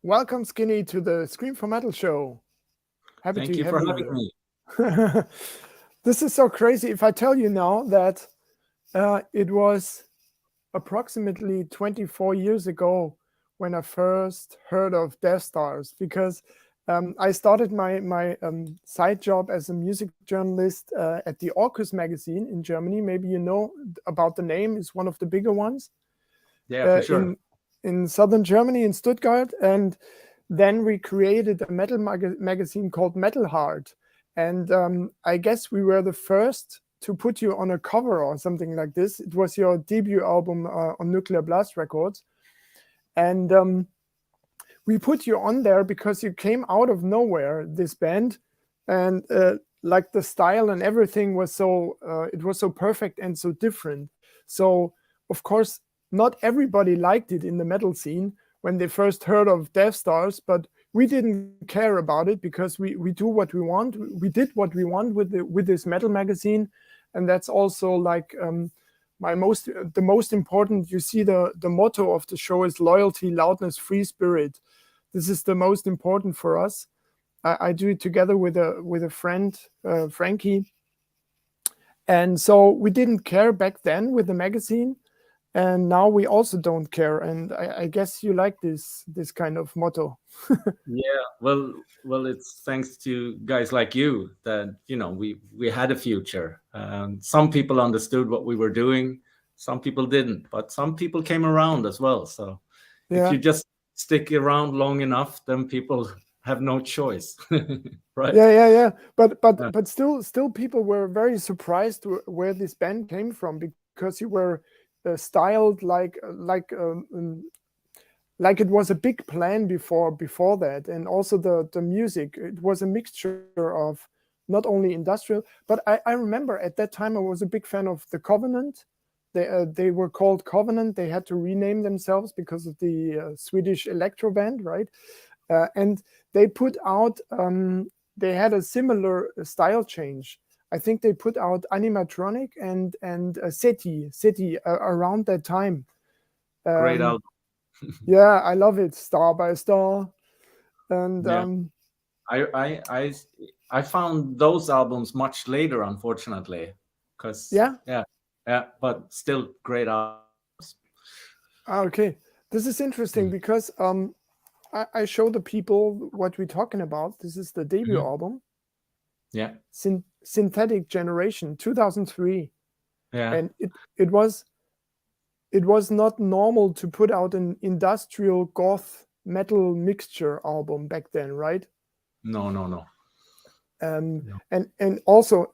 Welcome, Skinny, to the Scream for Metal show. Happy Thank to you have for you having me. here. This is so crazy. If I tell you now that it was approximately 24 years ago when I first heard of Deathstars, because I started my side job as a music journalist at the Orkus magazine in Germany. Maybe you know about the name. It's one of the bigger ones Yeah, for sure. in southern Germany, in Stuttgart. And then we created a metal magazine called Metal Heart. And I guess we were the first to put you on a cover or something like this. It was your debut album on Nuclear Blast Records. And we put you on there because you came out of nowhere, this band. And like the style and everything was it was so perfect and so different. So, of course, not everybody liked it in the metal scene when they first heard of Deathstars, but we didn't care about it because we do what we want. We did what we want with this metal magazine, and that's also like the most important. You see, the motto of the show is loyalty, loudness, free spirit. This is the most important for us. I do it together with a friend, Frankie, and so we didn't care back then with the magazine, and now we also don't care. And I guess you like this kind of motto. Yeah, well, it's thanks to guys like you that we had a future. Some people understood what we were doing, some people didn't, but some people came around as well. So if Yeah, you just stick around long enough, then people have no choice, right? yeah. But Yeah. still people were very surprised where this band came from, because you were styled like it was a big plan before that. And also the music, it was a mixture of not only industrial, but I remember at that time I was a big fan of the Covenant. They were called Covenant. They had to rename themselves because of the Swedish electro band, right? And they put out they had a similar style change. I think they put out Animatronic and SETI around that time. Great um, album. yeah, I love it. Star by Star. And Yeah, I I I I found those albums much later, unfortunately, because yeah, yeah, but still great albums. okay. This is interesting Mm. because I show the people what we're talking about. This is the debut Mhm. album, Yeah, Synthetic Generation, 2003. yeah. And it was not normal to put out an industrial goth metal mixture album back then, right? No, no, no. No. And also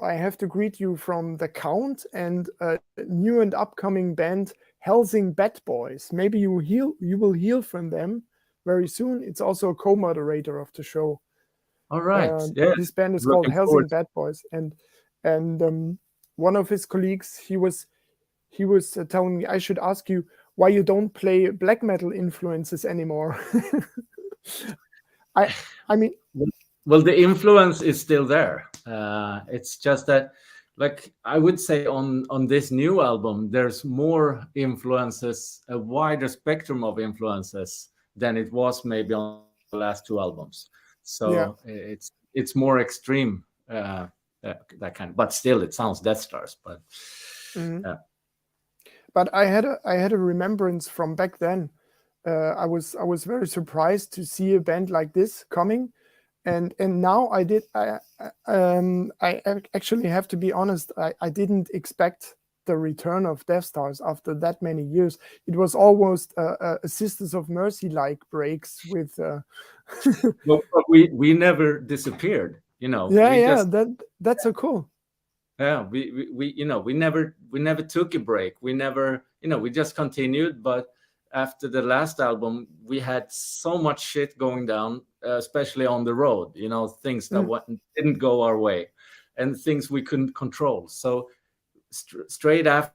I have to greet you from the Count and a new and upcoming band, Helsing Bad Boys. Maybe you will hear from them very soon. It's also a co-moderator of the show. All right. Yeah. This band is called Looking forward Helsing Bad Boys, and one of his colleagues, he was telling me I should ask you why you don't play black metal influences anymore. I I mean, to. Well, the influence is still there. It's just that, like I would say, on this new album, there's more influences, a wider spectrum of influences than it was maybe on the last two albums. yeah. So it's more extreme, that kind. But still, it sounds Death Stars. But Mhm. uh, But I had a remembrance from back then. I was very surprised to see a band like this coming, and now I actually have to be honest. I didn't expect the return of Death Stars after that many years. It was almost a Sisters of Mercy like breaks with. but we never disappeared. Yeah, We yeah. just That's so cool. yeah, we never took a break. We never, we just continued. But after the last album, we had so much shit going down, especially on the road. Things that Mm, didn't go our way, and things we couldn't control. So straight after,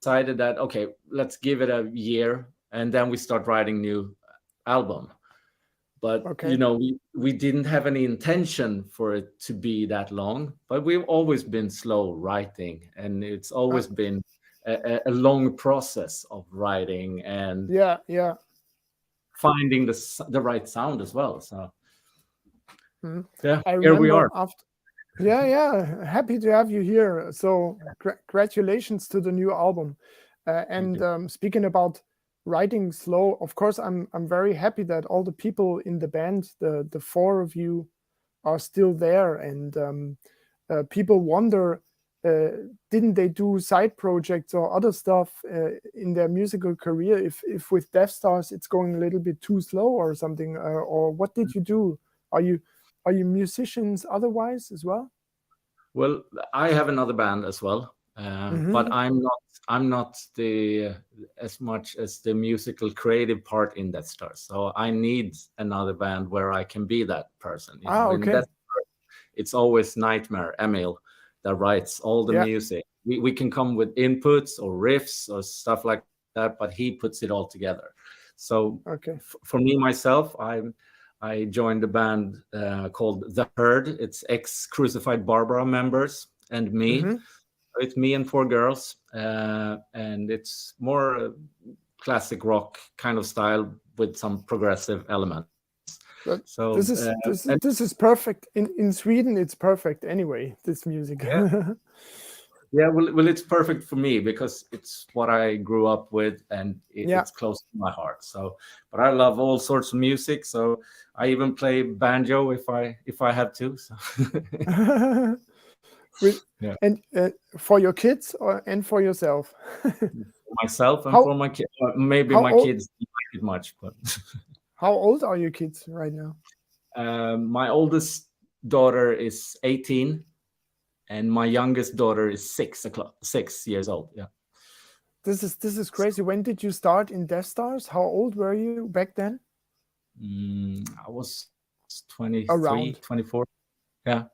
decided that okay, let's give it a year, and then we start writing new album. But okay. we didn't have any intention for it to be that long, but we've always been slow writing, and it's Uh, always been a long process of writing. And yeah, yeah. finding the right sound as well. So yeah, I here we remember are. after. Yeah, happy to have you here. So congratulations to the new album. And speaking about writing slow, of course, I'm very happy that all the people in the band, the four of you, are still there. And people wonder, didn't they do side projects or other stuff in their musical career? If with Deathstars it's going a little bit too slow or something, or what did you do? Are you musicians otherwise as well? Well, I have another band as well, but I'm not the as much as the musical creative part in Deathstars. So I need another band where I can be that person. You know, in Okay. that it's always Nightmare Emil that writes all the Yeah. music. We can come with inputs or riffs or stuff like that, but he puts it all together. So Okay. for me myself, I joined a band called The Herd. It's ex-Crucified Barbara members and me. It's me and four girls, and it's more classic rock kind of style with some progressive elements. But So this is perfect. In Sweden, it's perfect anyway, this music. yeah, well, it's perfect for me because it's what I grew up with, and Yeah. it's close to my heart. So, but I love all sorts of music. So I even play banjo if I have to. So. Yeah. And for your kids and for yourself? Myself and How- for my kids. Maybe how my old- kids don't like it much, but How old are your kids right now? my oldest daughter is 18, and my youngest daughter is 6 years old. Yeah. This is crazy. When did you start in Deathstars? How old were you back then? I was 23, Around. 24. Yeah.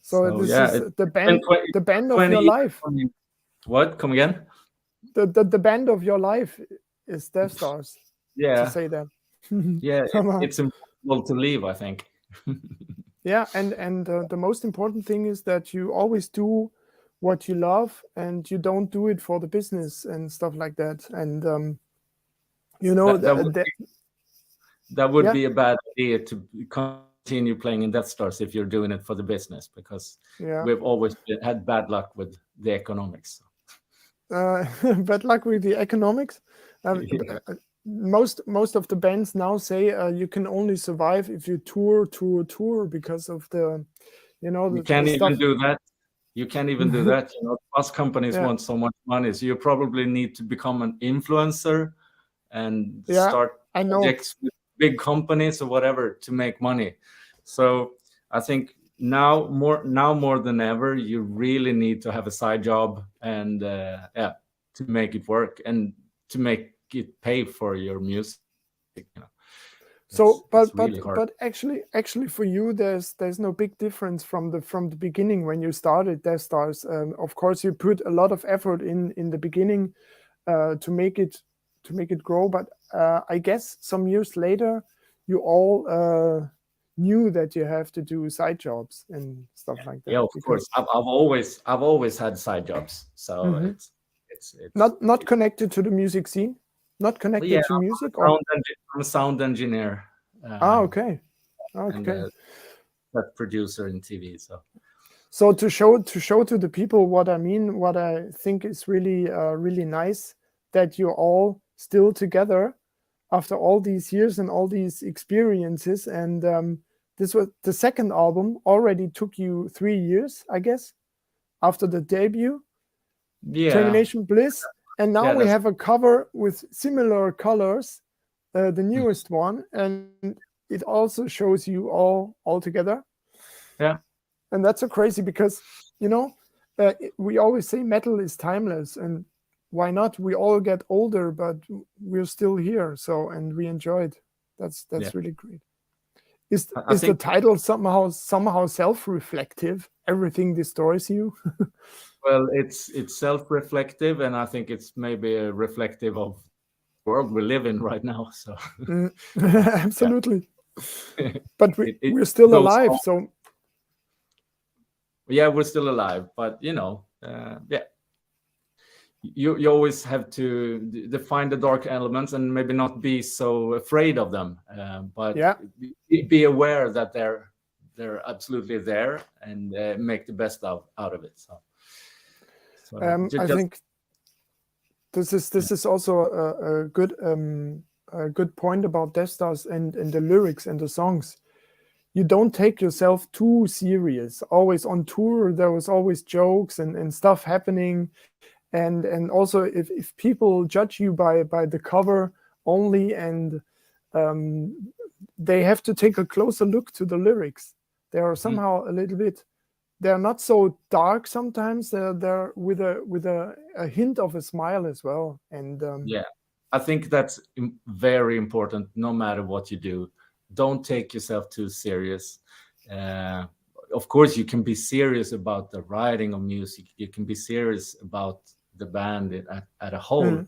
So this is the band of your life. What? Come again? The band of your life is Deathstars. Yeah. To say that. Yeah, it's impossible to leave, I think. Yeah, and the most important thing is that you always do what you love, and you don't do it for the business and stuff like that. And you know that would be a bad idea to continue playing in Deathstars if you're doing it for the business, because we've always had bad luck with the economics. Bad luck with the economics. Most of the bands now say you can only survive if you tour because of the, you can't even do that. You can't even do that. Bus companies want so much money, so you probably need to become an influencer and start projects with big companies or whatever to make money. So I think now more than ever, you really need to have a side job and to make it work and to make it pay for your music. So, really but actually, for you, there's no big difference from the beginning when you started Deathstars. Of course, you put a lot of effort in the beginning to make it grow. But I guess some years later, you all knew that you have to do side jobs and stuff like that. Yeah, of course. I've always had side jobs, so it's not connected to the music scene. Not connected to music? I'm a sound engineer. Okay. And a producer in TV. So to show to the people what I mean, what I think is really really nice, that you're all still together after all these years and all these experiences. And this was the second album. Already took you 3 years, I guess, after the debut. Yeah. Termination Bliss. And now we have a cover with similar colors, the newest one, and it also shows you all together. Yeah. And that's so crazy because, we always say metal is timeless, and why not? We all get older, but we're still here. So, and we enjoy it. That's really great. Is the title somehow self-reflective? Everything destroys you. Well, it's self-reflective, and I think it's maybe a reflective of the world we live in right now. So absolutely. But we're still alive. So yeah, we're still alive. But you always have to define the dark elements and maybe not be so afraid of them, but Yeah. be aware that they're absolutely there, and make the best out of it. So I think this is also a good point about Deathstars and the lyrics and the songs. You don't take yourself too serious. Always on tour, there was always jokes and stuff happening, and also if people judge you by the cover only, and they have to take a closer look to the lyrics. They are somehow a little bit. They're not so dark sometimes. They're with a hint of a smile as well. And yeah, I think that's very important. No matter what you do, don't take yourself too serious. Of course, you can be serious about the writing of music. You can be serious about the band at a whole.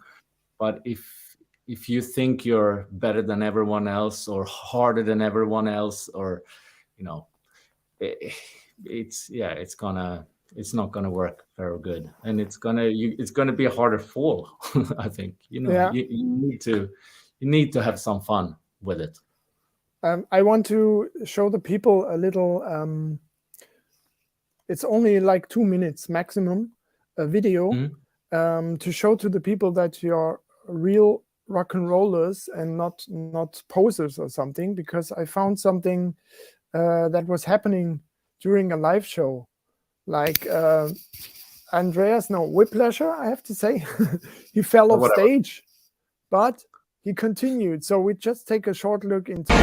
But if you think you're better than everyone else, or harder than everyone else, or it's not gonna work very good, and it's gonna be a harder fall. I think you need to have some fun with it. I want to show the people a little. It's only like 2 minutes maximum, a video, to show to the people that you're real rock and rollers and not posers or something. Because I found something that was happening during a live show, like Whiplasher, I have to say. He fell off stage, but he continued. So we just take a short look into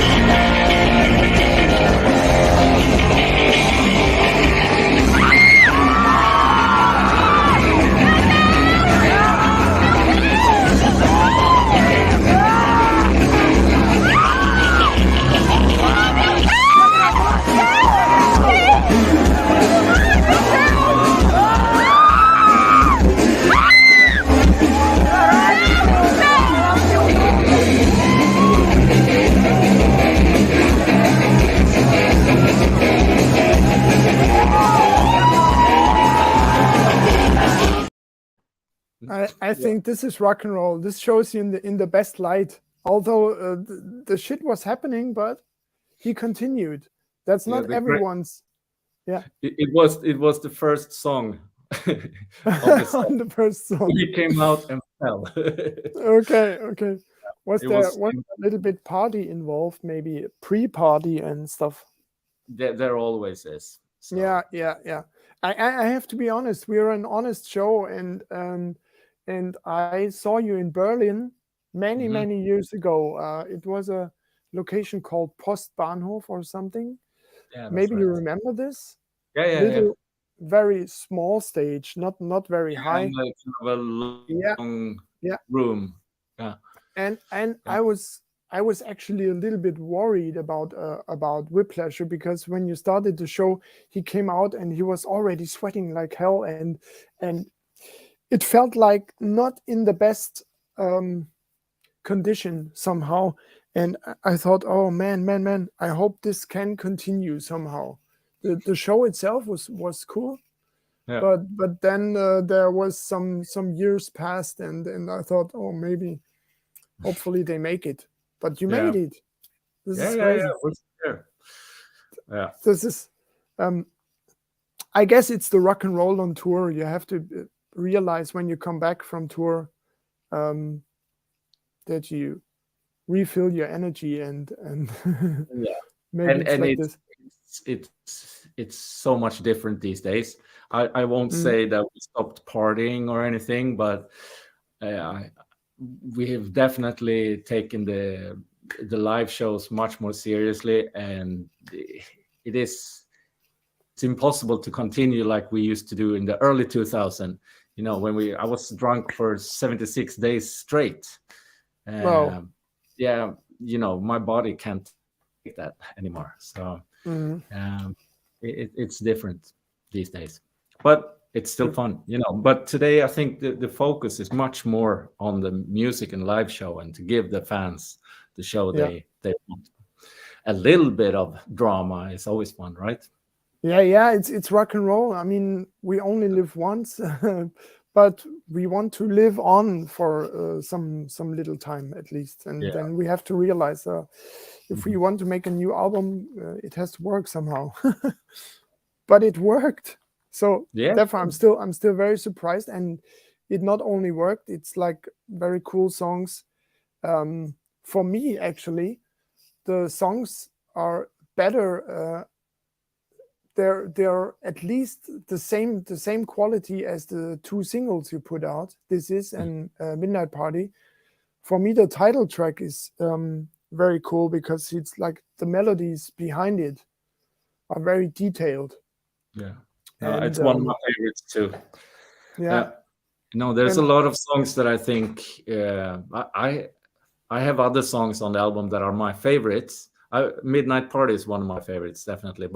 I think this is rock and roll. This shows you in the best light. Although the shit was happening, but he continued. That's not everyone's. Yeah. It was the first song. On the first song. He came out and fell. Okay. Was there a little bit party involved? Maybe pre-party and stuff. There always is. So. Yeah. I have to be honest. We're an honest show, and I saw you in Berlin many years ago. It was a location called Postbahnhof or something. Yeah, maybe you remember this? Yeah. Very small stage, not very high. Like a long room. Yeah. And I was actually a little bit worried about Whiplasher, because when you started the show, he came out and he was already sweating like hell, and it felt like not in the best condition somehow. And I thought, oh man, I hope this can continue somehow. The show itself was cool, but then there was some years passed, and I thought, oh, maybe, hopefully they make it. But you made it. This is crazy. Yeah. This is, I guess it's the rock and roll on tour. You have to realize when you come back from tour that you refill your energy and maybe it's so much different these days. I won't say that we stopped partying or anything, but we have definitely taken the live shows much more seriously, and it's impossible to continue like we used to do in the early 2000s. When I was drunk for 76 days straight. Wow. Yeah, my body can't take that anymore. So it's different these days, but it's still fun, But today, I think the focus is much more on the music and live show, and to give the fans the show they want. A little bit of drama is always fun, right? Yeah. It's rock and roll. I mean, we only live once, but we want to live on for some little time at least, and Yeah. then we have to realize if we want to make a new album, it has to work somehow. But it worked, so Yeah. therefore I'm still very surprised, and it not only worked, it's like very cool songs. For me, actually, the songs are better. They're at least the same quality as the two singles you put out. This is and Midnight Party. For me, the title track is very cool because it's like the melodies behind it are very detailed. Yeah. And it's one of my favorites too. yeah. No, there's And a lot of songs that I think I have other songs on the album that are my favorites. Midnight Party is one of my favorites, definitely.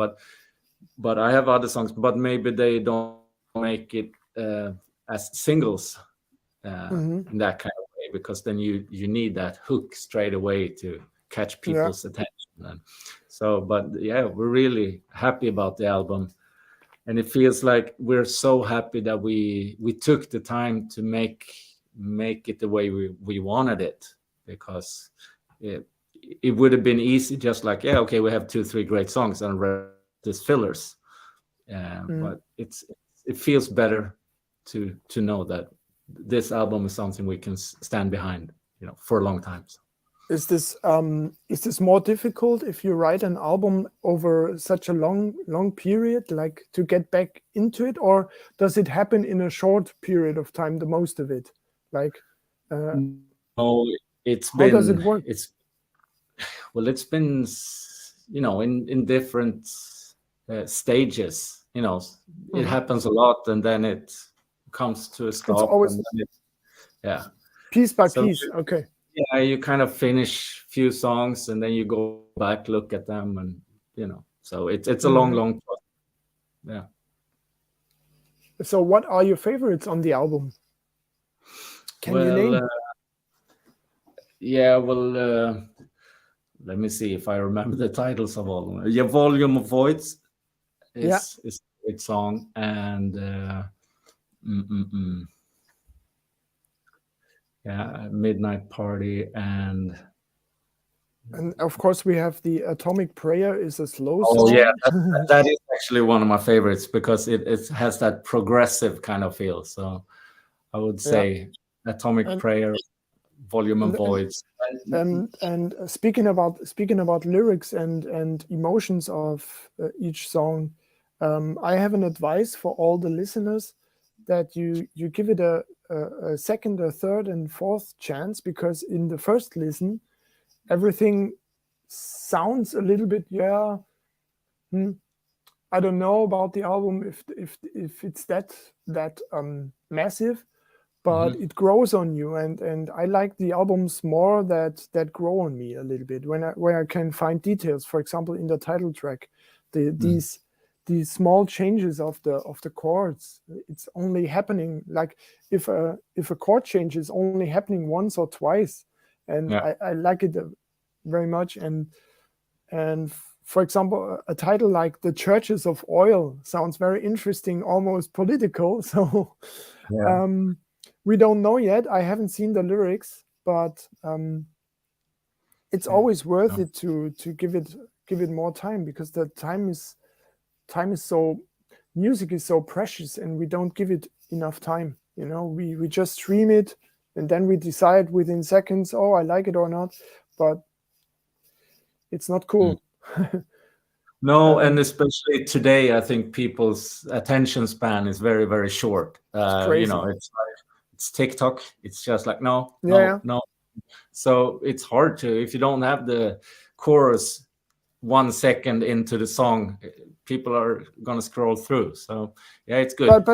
But I have other songs, but maybe they don't make it as singles in that kind of way, because then you need that hook straight away to catch people's attention. And so, but yeah, we're really happy about the album. And it feels like we're so happy that we took the time to make it the way we wanted it, because it would have been easy just like, yeah, okay, we have 2-3 great songs and rest fillers. But it feels better to know that this album is something we can stand behind, for a long time. Is this more difficult if you write an album over such a long period, like to get back into it, or does it happen in a short period of time, the most of it? Like, no, it's how been. does it work? It's been, in different stages. It happens a lot, and then it comes to a stop. It's always, and then piece by piece. Okay. Yeah, you kind of finish few songs and then you go back, look at them, and so it's a long process. Yeah. So what are your favorites on the album? Can you name? Let me see if I remember the titles of all of them. Yeah, Volume of Voids is a great song, and Midnight Party, and of course we have the Atomic Prayer is a slow song. Oh yeah, that is actually one of my favorites because it has that progressive kind of feel. So I would say Atomic Prayer, Volume of Voids. And speaking about lyrics and emotions of each song, I have an advice for all the listeners, that you give it a second, a third, and fourth chance, because in the first listen, everything sounds a little bit, I don't know about the album if it's that massive, but it grows on you, and I like the albums more that grow on me a little bit, where I can find details. For example, in the title track, these small changes of the chords, it's only happening, like if a chord change is only happening once or twice, and I like it very much. And for example, a title like The Churches of Oil sounds very interesting, almost political. So we don't know yet. I haven't seen the lyrics, but it's always worth it to give it more time, because the time is so, music is so precious, and we don't give it enough time. We just stream it, and then we decide within seconds, oh, I like it or not, but it's not cool. No, and especially today, I think people's attention span is very, very short. It's crazy. It's TikTok. It's just like no. So it's hard to, if you don't have the chorus 1 second into the song, people are gonna scroll through. So it's good.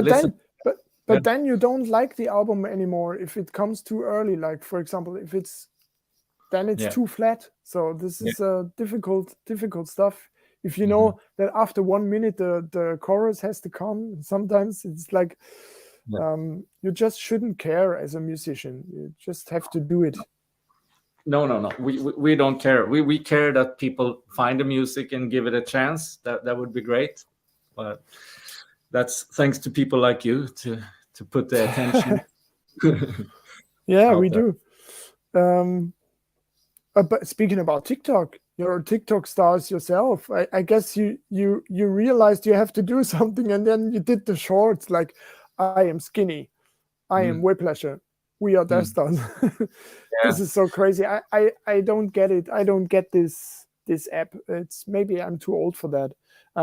But then you don't like the album anymore if it comes too early. Like, for example, if it's too flat. So this is difficult stuff. If you know that after 1 minute the chorus has to come, sometimes it's like you just shouldn't care as a musician. You just have to do it. No. We don't care. We care that people find the music and give it a chance. That would be great. But that's thanks to people like you to to put the attention. Yeah, out we there. do. But speaking about TikTok, you're a TikTok stars yourself. I guess you realized you have to do something, and then you did the shorts like, I am skinny, I am Mm, Whiplasher, we are mm. Deathstars. This Yeah, is so crazy. I don't get it. I don't get this app. It's maybe I'm too old for that.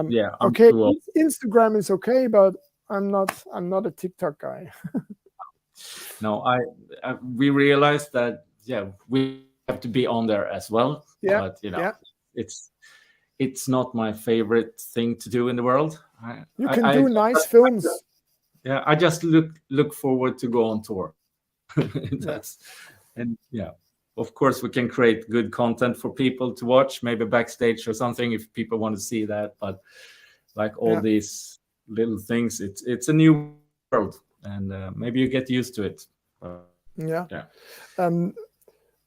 yeah, I'm Okay, too old. Instagram is okay, but I'm not a TikTok guy. No, we realized that, yeah, we have to be on there as well, Yeah, but yeah. it's it's not my favorite thing to do in the world. You I, can I, do nice films. yeah, I just look forward to go on tour. Yeah, That's, and yeah, of course we can create good content for people to watch, maybe backstage or something if people want to see that. But like all yeah, these little things, it's a new world, and maybe you get used to it. yeah. Yeah, Um,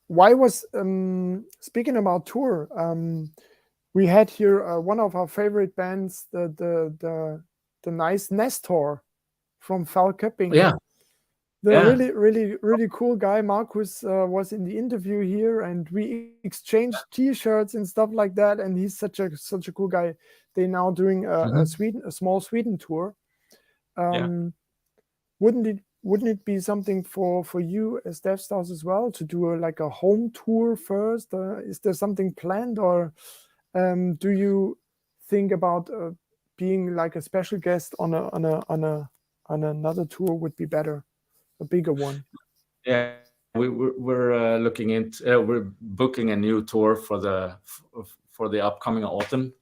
why was speaking about tour? We had here one of our favorite bands, the nice Nestor from Falköping. yeah, The yeah. really cool guy Marcus was in the interview here, and we exchanged T-shirts and stuff like that. And he's such a cool guy. They're now doing Mhm. a small Sweden tour. Yeah. Um, wouldn't it be something for you as Deathstars as well to do like a home tour first? Is there something planned, or do you think about being like a special guest on another tour would be better, a bigger one? Yeah, we're looking into we're booking a new tour for the upcoming autumn.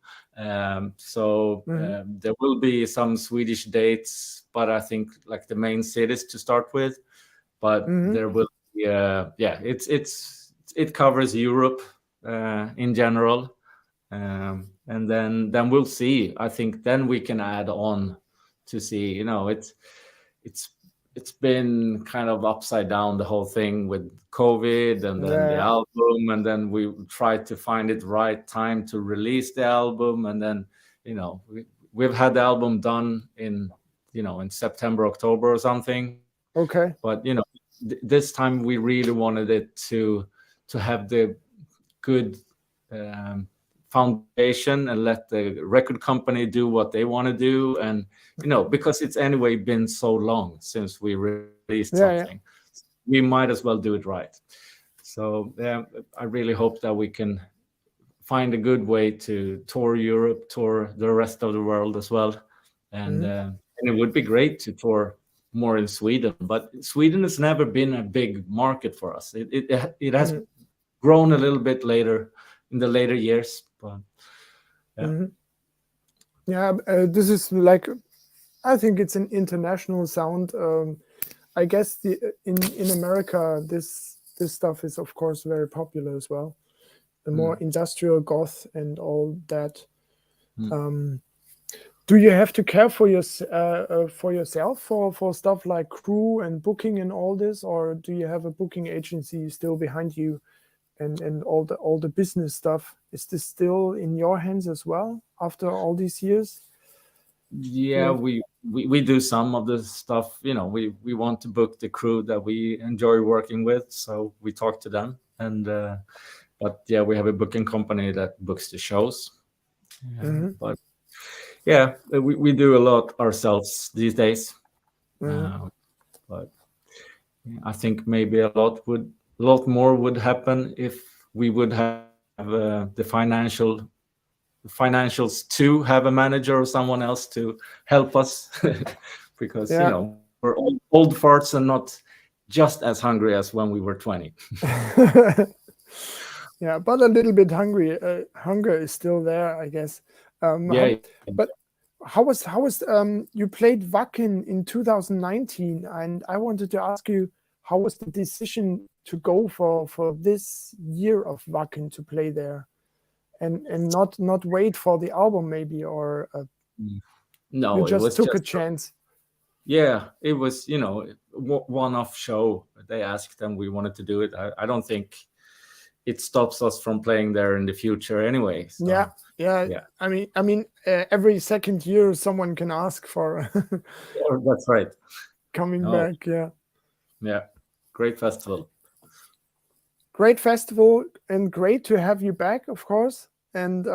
So Hmm. there will be some Swedish dates, but I think like the main cities to start with. But Hmm. there will be yeah, it covers Europe in general, and then we'll see. I think then we can add on to see. It's it's been kind of upside down, the whole thing with COVID and then the Yeah. album, and then we tried to find it right time to release the album, and then we've had the album done in in September, October or something. Okay. But this time we really wanted it to have the good um, foundation and let the record company do what they want to do, and because it's anyway been so long since we released Yeah. Yeah. something, we might as well do it right. So I really hope that we can find a good way to tour Europe, tour the rest of the world as well, Hmm. and it would be great to tour more in Sweden, but Sweden has never been a big market for us. It has Hmm. grown a little bit later in the later years, but yeah. Hmm. Yeah. This is like, I think it's an international sound. I guess in America this stuff is of course very popular as well. The more Mm. industrial goth and all that. Mm. Um, do you have to care for for yourself for stuff like crew and booking and all this, or do you have a booking agency still behind you, and all the business stuff? Is this still in your hands as well after all these years? Do you Yeah, have? we do some of the stuff. We want to book the crew that we enjoy working with, so we talk to them, and but yeah, we have a booking company that books the shows. Hmm. But yeah, we do a lot ourselves these days. Hmm. uh, but yeah, I think maybe a lot more would happen if we would have the financials to have a manager or someone else to help us, because Yeah. we're old farts and not just as hungry as when we were 20. Yeah, but a little bit hungry. Hunger is still there, I guess. Yeah, But how was you played Wacken in 2019, and I wanted to ask you, how was the decision to go for this year of Wacken to play there, and not wait for the album maybe, or you no, it just was took a just chance? yeah, it was one-off show. They asked and we wanted to do it. I don't think it stops us from playing there in the future anyway. Yeah, So yeah. yeah, I mean, every second year someone can ask for. that's right. coming Oh. back. Yeah. Yeah, great festival. Great festival and great to have you back, of course. And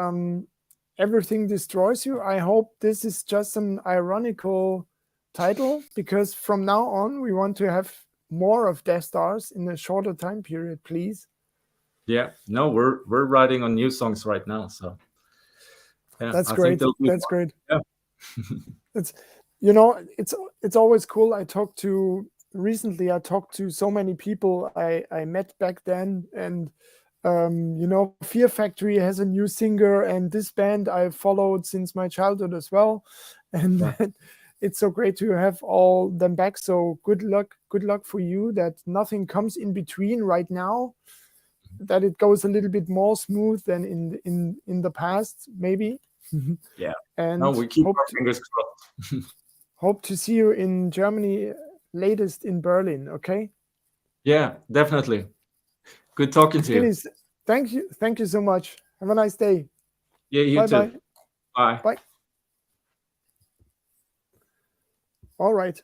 Everything Destroys You. I hope this is just an ironical title, because from now on we want to have more of Deathstars in a shorter time period, please. Yeah, no, we're writing on new songs right now, so yeah, That's I great. think they'll be That's great. Yeah. It's it's always cool. Recently I talked to so many people I met back then, and Fear Factory has a new singer, and this band I followed since my childhood as well, and Yeah. it's so great to have all them back. So good luck for you, that nothing comes in between right now, that it goes a little bit more smooth than in the past, maybe. Yeah. And No, we keep our fingers crossed. hope to see you in Germany, latest in Berlin. Okay. Yeah, definitely. Good talking to you. Really, thank you so much. Have a nice day. Yeah, you too. Bye. Bye. Bye. All right.